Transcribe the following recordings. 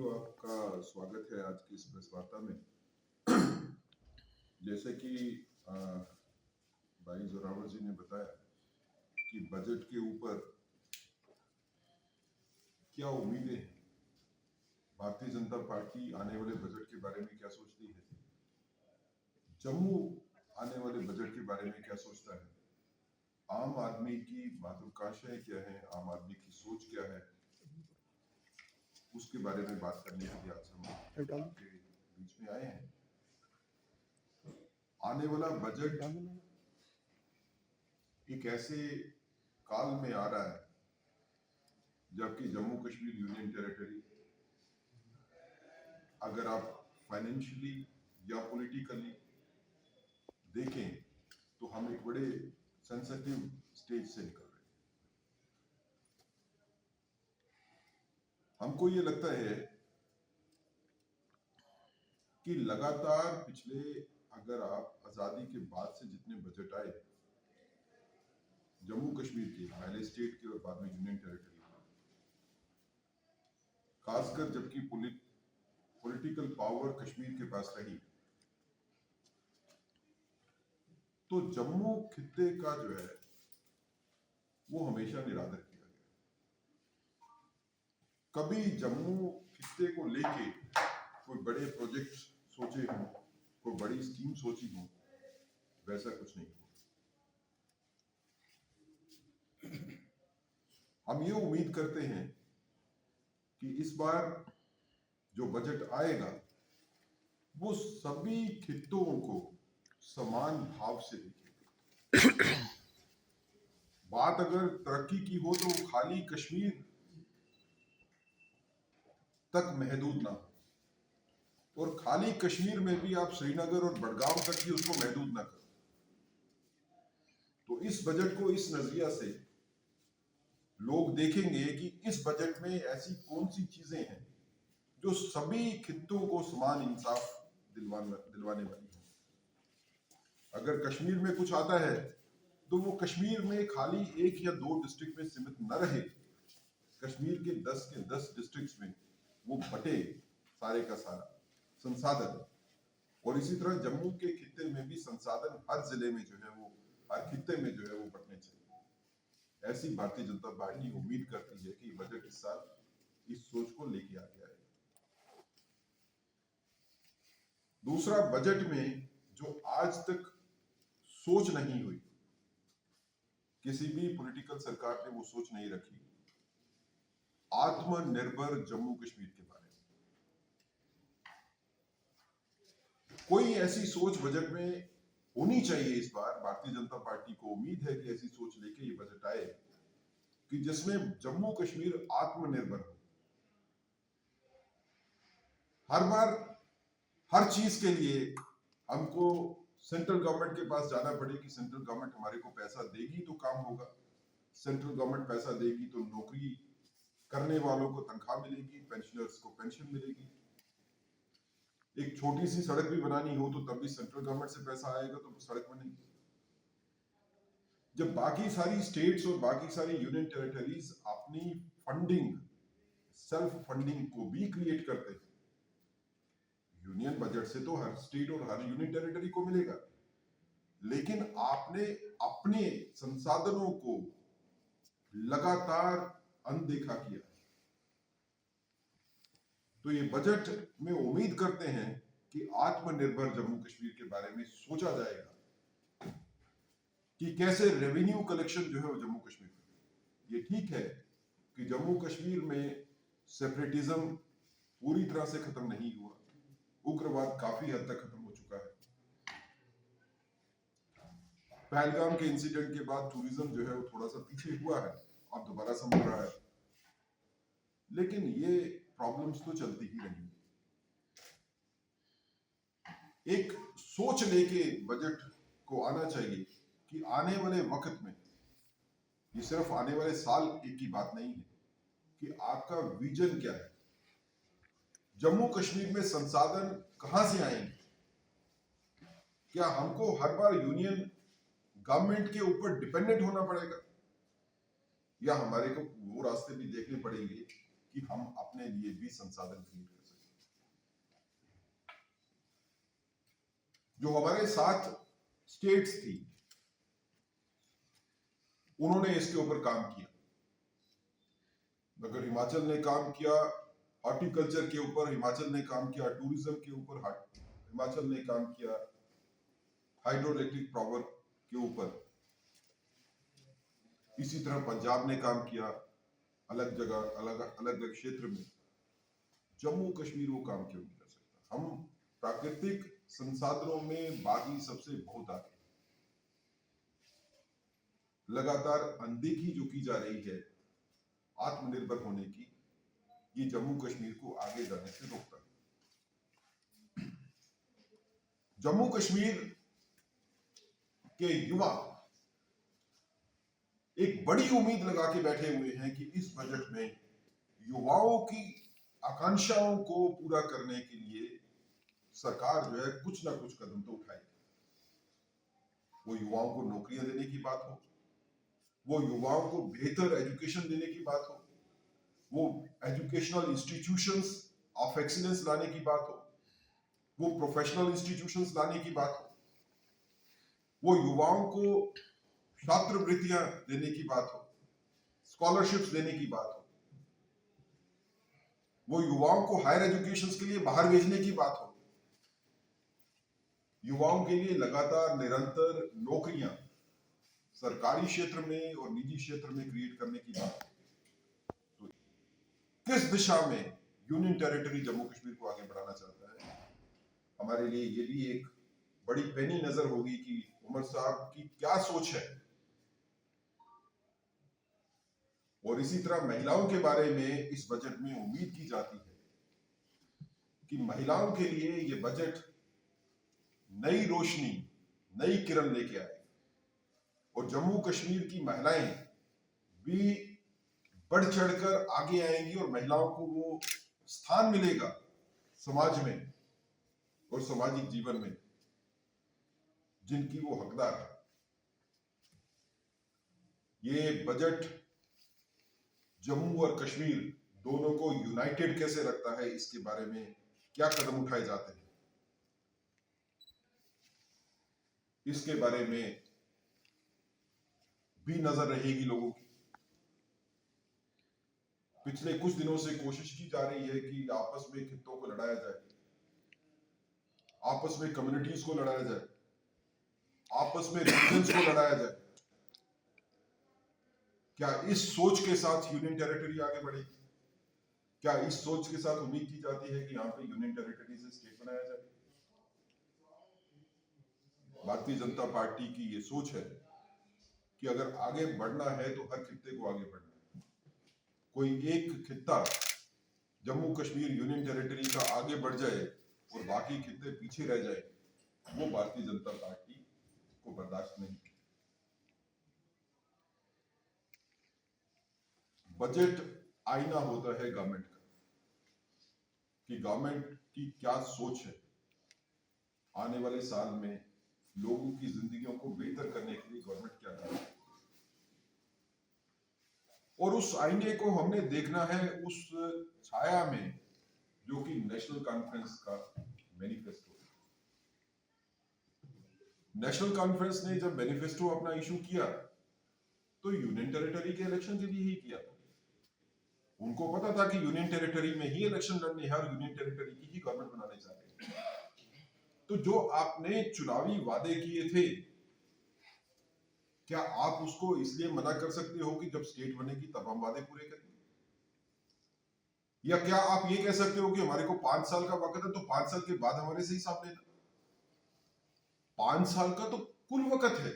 साथियों, आपका स्वागत है आज की इस प्रेस वार्ता में। जैसे कि अ, भाई जोरावर जी ने बताया कि बजट के ऊपर क्या उम्मीदें हैं, भारतीय जनता पार्टी आने वाले बजट के बारे में क्या सोचती है, जम्मू आने वाले बजट के बारे में क्या सोचता है, आम आदमी की महत्वाकांक्षाएं क्या है, आम आदमी की सोच क्या है, उसके बारे में बात करने के लिए आज हम आपके बीच में आए हैं। आने वाला बजट एक ऐसे काल में आ रहा है जबकि जम्मू कश्मीर यूनियन टेरिटरी, अगर आप फाइनेंशियली या पॉलिटिकली देखें तो हम एक बड़े सेंसिटिव स्टेज से निकल रहे हैं। हमको ये लगता है कि लगातार पिछले, अगर आप आजादी के बाद से जितने बजट आए जम्मू कश्मीर के, पहले स्टेट के और बाद में यूनियन टेरिटरी, खासकर जबकि पॉलिटिकल पावर कश्मीर के पास रही, तो जम्मू खित्ते का जो है वो हमेशा निरादर किया गया। कभी जम्मू खित्ते को लेके कोई बड़े प्रोजेक्ट सोचे हों, कोई बड़ी स्कीम सोची हो, वैसा कुछ नहीं हुआ। हम ये उम्मीद करते हैं कि इस बार जो बजट आएगा वो सभी खित्तों को समान भाव से देखेगा। बात अगर तरक्की की हो तो खाली कश्मीर तक महदूद ना हो, और खाली कश्मीर में भी आप श्रीनगर और बडगाम तक ही उसको महदूद ना करो। तो इस बजट को इस नजरिया से लोग देखेंगे कि इस बजट में ऐसी कौन सी चीजें हैं जो सभी खित्तों को समान इंसाफ दिलवाने वाली है। अगर कश्मीर में कुछ आता है तो वो कश्मीर में खाली एक या दो डिस्ट्रिक्ट में सीमित न रहे, कश्मीर के 10 डिस्ट्रिक्ट्स में वो बटे सारे का सारा संसाधन। और इसी तरह जम्मू के खित्ते में भी संसाधन हर जिले में जो है वो, हर खित्ते में जो है वो बटने चाहिए। ऐसी भारतीय जनता पार्टी उम्मीद करती है कि बजट इस साल इस सोच को लेके आगे आएगा। दूसरा, बजट में जो आज तक सोच नहीं हुई, किसी भी पॉलिटिकल सरकार ने वो सोच नहीं रखी, आत्मनिर्भर जम्मू कश्मीर के बारे में। कोई ऐसी सोच बजट में होनी चाहिए। इस बार भारतीय जनता पार्टी को उम्मीद है कि ऐसी सोच लेके ये बजट आए कि जिसमें जम्मू कश्मीर आत्मनिर्भर हो। हर बार हर चीज के लिए हमको सेंट्रल गवर्नमेंट के पास जाना पड़े कि सेंट्रल गवर्नमेंट हमारे को पैसा देगी तो काम होगा, सेंट्रल गवर्नमेंट पैसा देगी तो नौकरी करने वालों को तनख्वाह मिलेगी, पेंशनर्स को पेंशन मिलेगी। एक छोटी सी सड़क भी बनानी हो तो तब भी सेंट्रल गवर्नमेंट से पैसा आएगा तो सड़क बनेगी। जब बाकी सारी स्टेट्स और बाकी सारी यूनियन टेरिटरीज अपनी फंडिंग, सेल्फ फंडिंग को भी क्रिएट करते हैं, यूनियन बजट से तो हर स्टेट और हर यूनियन टेरिटरी को मिलेगा, लेकिन आपने अपने संसाधनों को लगातार अनदेखा किया। तो ये बजट में उम्मीद करते हैं कि आत्मनिर्भर जम्मू कश्मीर के बारे में सोचा जाएगा कि कैसे रेवेन्यू कलेक्शन जो है वो जम्मू कश्मीर में। ये ठीक है कि जम्मू कश्मीर में सेपरेटिज्म पूरी तरह से खत्म नहीं हुआ, उग्रवाद काफी हद तक खत्म हो चुका है। पहलगाम के इंसिडेंट के बाद टूरिज्म जो है वो थोड़ा सा पीछे हुआ है, अब दोबारा संभल रहा है, लेकिन ये प्रॉब्लम्स तो चलती ही रहेंगी। एक सोच लेके बजट को आना चाहिए कि आने वाले वक्त में, ये सिर्फ आने वाले साल एक की बात नहीं है, कि आपका विजन क्या है। जम्मू कश्मीर में संसाधन कहां से आएंगे? क्या हमको हर बार यूनियन गवर्नमेंट के ऊपर डिपेंडेंट होना पड़ेगा, या हमारे को वो रास्ते भी देखने पड़ेंगे कि हम अपने लिए भी संसाधन क्रिएट कर सकें। जो हमारे साथ स्टेट्स थी उन्होंने इसके ऊपर काम किया। अगर हिमाचल ने काम किया हॉर्टिकल्चर के ऊपर, हिमाचल ने काम किया टूरिज्म के ऊपर, हिमाचल ने काम किया हाइड्रो इलेक्ट्रिक पावर के ऊपर, इसी तरह पंजाब ने काम किया अलग जगह अलग अलग क्षेत्र में। जम्मू कश्मीर वो काम क्यों नहीं कर सकता? हम प्राकृतिक संसाधनों में बाकी सबसे बहुत आगे, लगातार अनदेखी जो की जा रही है आत्मनिर्भर होने की, ये जम्मू कश्मीर को आगे जाने से रोकता है। जम्मू कश्मीर के युवा एक बड़ी उम्मीद लगा के बैठे हुए हैं कि इस बजट में युवाओं की आकांक्षाओं को पूरा करने के लिए सरकार जो है कुछ ना कुछ कदम तो उठाएगी। वो युवाओं को नौकरियां देने की बात हो, वो युवाओं को बेहतर एजुकेशन देने की बात हो, वो एजुकेशनल इंस्टीट्यूशंस ऑफ एक्सीलेंस लाने की बात हो, वो प्रोफेशनल इंस्टीट्यूशंस लाने की बात हो, वो युवाओं को छात्रवृत्तियां देने की बात हो, स्कॉलरशिप्स देने की बात हो, वो युवाओं को हायर एजुकेशन के लिए बाहर भेजने की बात हो, युवाओं के लिए लगातार निरंतर नौकरियां सरकारी क्षेत्र में और निजी क्षेत्र में क्रिएट करने की बात हो। तो किस दिशा में यूनियन टेरिटरी जम्मू कश्मीर को आगे बढ़ाना चाहता है, हमारे लिए ये भी एक बड़ी पैनी नजर होगी कि उमर साहब की क्या सोच है। और इसी तरह महिलाओं के बारे में इस बजट में उम्मीद की जाती है कि महिलाओं के लिए ये बजट नई रोशनी, नई किरण लेके आए और जम्मू कश्मीर की महिलाएं भी बढ़ चढ़कर आगे आएंगी और महिलाओं को वो स्थान मिलेगा समाज में और सामाजिक जीवन में जिनकी वो हकदार है। ये बजट जम्मू और कश्मीर दोनों को यूनाइटेड कैसे रखता है, इसके बारे में क्या कदम उठाए जाते हैं, इसके बारे में भी नजर रहेगी लोगों की। पिछले कुछ दिनों से कोशिश की जा रही है कि आपस में खित्तों को लड़ाया जाए, आपस में कम्युनिटीज को लड़ाया जाए, आपस में रीजन्स को लड़ाया जाए। क्या इस सोच के साथ यूनियन टेरिटरी आगे बढ़ेगी? क्या इस सोच के साथ उम्मीद की जाती है कि यहाँ पे यूनियन टेरिटरी से स्टेट बनाया जाए? भारतीय जनता पार्टी की ये सोच है कि अगर आगे बढ़ना है तो हर खित्ते को आगे बढ़ना है। कोई एक खित्ता जम्मू कश्मीर यूनियन टेरिटरी का आगे बढ़ जाए और बाकी खित्ते पीछे रह जाए, वो भारतीय जनता पार्टी को बर्दाश्त नहीं। बजट आईना होता है गवर्नमेंट का कि गवर्नमेंट की क्या सोच है आने वाले साल में लोगों की जिंदगियों को बेहतर करने के लिए गवर्नमेंट क्या कर रही है। और उस आईने को हमने देखना है उस छाया में जो कि नेशनल कॉन्फ्रेंस का मैनिफेस्टो है। नेशनल कॉन्फ्रेंस ने जब मैनिफेस्टो अपना इशू किया तो यूनियन टेरिटरी के इलेक्शन के लिए ही किया था। उनको पता था कि यूनियन टेरिटरी में ही इलेक्शन लड़ने हैं और यूनियन टेरिटरी की ही गवर्नमेंट बनाने चाहते हैं। तो जो आपने चुनावी वादे किए थे, क्या आप उसको इसलिए मना कर सकते हो कि जब स्टेट बनेगी तब हम वादे पूरे करेंगे? या क्या आप ये कह सकते हो कि हमारे को 5 साल का वक्त है तो 5 साल के बाद हमारे से हिसाब लेना? 5 साल का तो कुल वक्त है।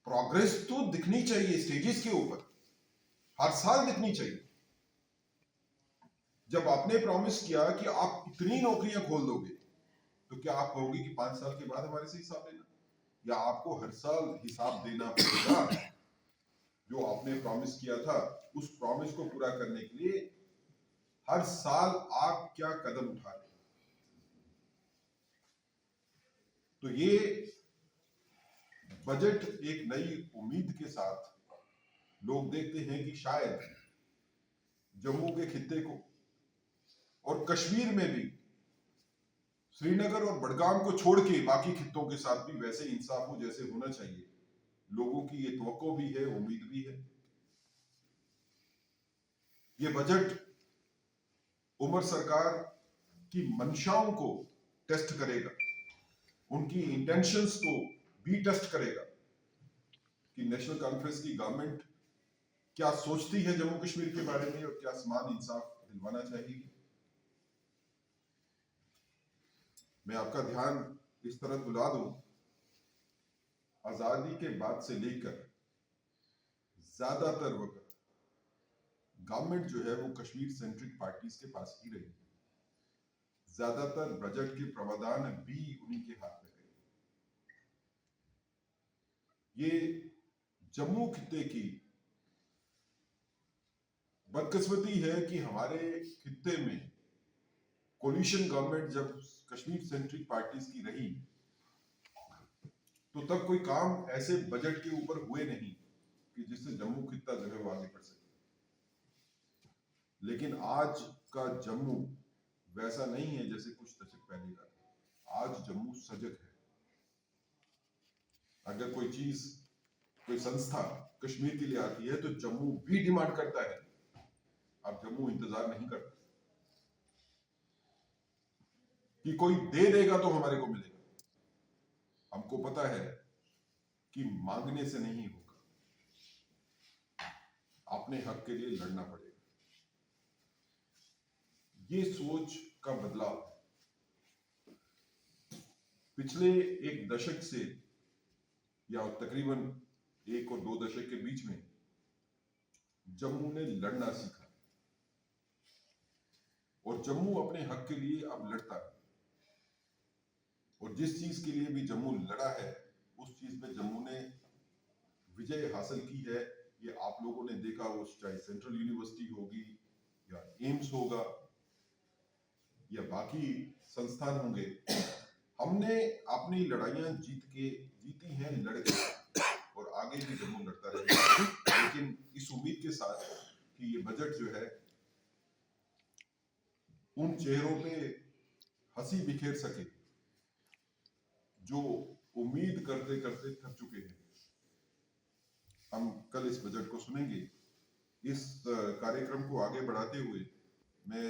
प्रोग्रेस तो दिखनी चाहिए स्टेजेस के ऊपर, हर साल दिखनी चाहिए। जब आपने प्रॉमिस किया कि आप इतनी नौकरियां खोल दोगे तो क्या आप कहोगे कि 5 साल के बाद हमारे से हिसाब लेना, या आपको हर साल हिसाब देना पड़ेगा? जो आपने प्रॉमिस किया था उस प्रॉमिस को पूरा करने के लिए हर साल आप क्या कदम उठा रहे हैं? तो ये बजट एक नई उम्मीद के साथ लोग देखते हैं कि शायद जम्मू के खित्ते को, और कश्मीर में भी श्रीनगर और बडगाम को छोड़ के बाकी खित्तों के साथ भी वैसे इंसाफ हो जैसे होना चाहिए। लोगों की ये तवक्को भी है, उम्मीद भी है। ये बजट उमर सरकार की मंशाओं को टेस्ट करेगा, उनकी इंटेंशंस को भी टेस्ट करेगा कि नेशनल कॉन्फ्रेंस की गवर्नमेंट क्या सोचती है जम्मू कश्मीर के बारे में और क्या समान इंसाफ दिलवाना चाहेगी। मैं आपका ध्यान इस तरह बुला दूं, आजादी के बाद से लेकर ज्यादातर वक्त गवर्नमेंट जो है वो कश्मीर सेंट्रिक पार्टीज के पास ही रही। ज्यादातर बजट के प्रावधान भी उन्हीं के हाथ में रहे। ये जम्मू खित्ते की बदकिस्मती है कि हमारे खित्ते में कोलिशन गवर्नमेंट जब कश्मीर सेंट्रिक पार्टीज की रही तो तब कोई काम ऐसे बजट के ऊपर हुए नहीं कि जिससे जम्मू खित्ता जो है वो आगे बढ़ सके। लेकिन आज का जम्मू वैसा नहीं है जैसे कुछ दशक पहले का था। आज जम्मू सजग है। अगर कोई चीज, कोई संस्था कश्मीर के लिए आती है तो जम्मू भी डिमांड करता है। अब जम्मू इंतजार नहीं करता कि कोई दे देगा तो हमारे को मिलेगा। हमको पता है कि मांगने से नहीं होगा, अपने हक के लिए लड़ना पड़ेगा। ये सोच का बदलाव पिछले एक दशक से या तकरीबन 1 और 2 दशक के बीच में जम्मू ने लड़ना सीखा और जम्मू अपने हक के लिए अब लड़ता है। और जिस चीज के लिए भी जम्मू लड़ा है उस चीज में जम्मू ने विजय हासिल की है। ये आप लोगों ने देखा, वो चाहे सेंट्रल यूनिवर्सिटी होगी या एम्स होगा या बाकी संस्थान होंगे, हमने अपनी लड़ाइयां जीती हैं, लड़ के, और आगे भी जम्मू लड़ता रहेगा। लेकिन इस उम्मीद के साथ कि ये बजट जो है उन चेहरों पे हंसी बिखेर सके जो उम्मीद करते करते थक चुके हैं। हम कल इस बजट को सुनेंगे। इस कार्यक्रम को आगे बढ़ाते हुए मैं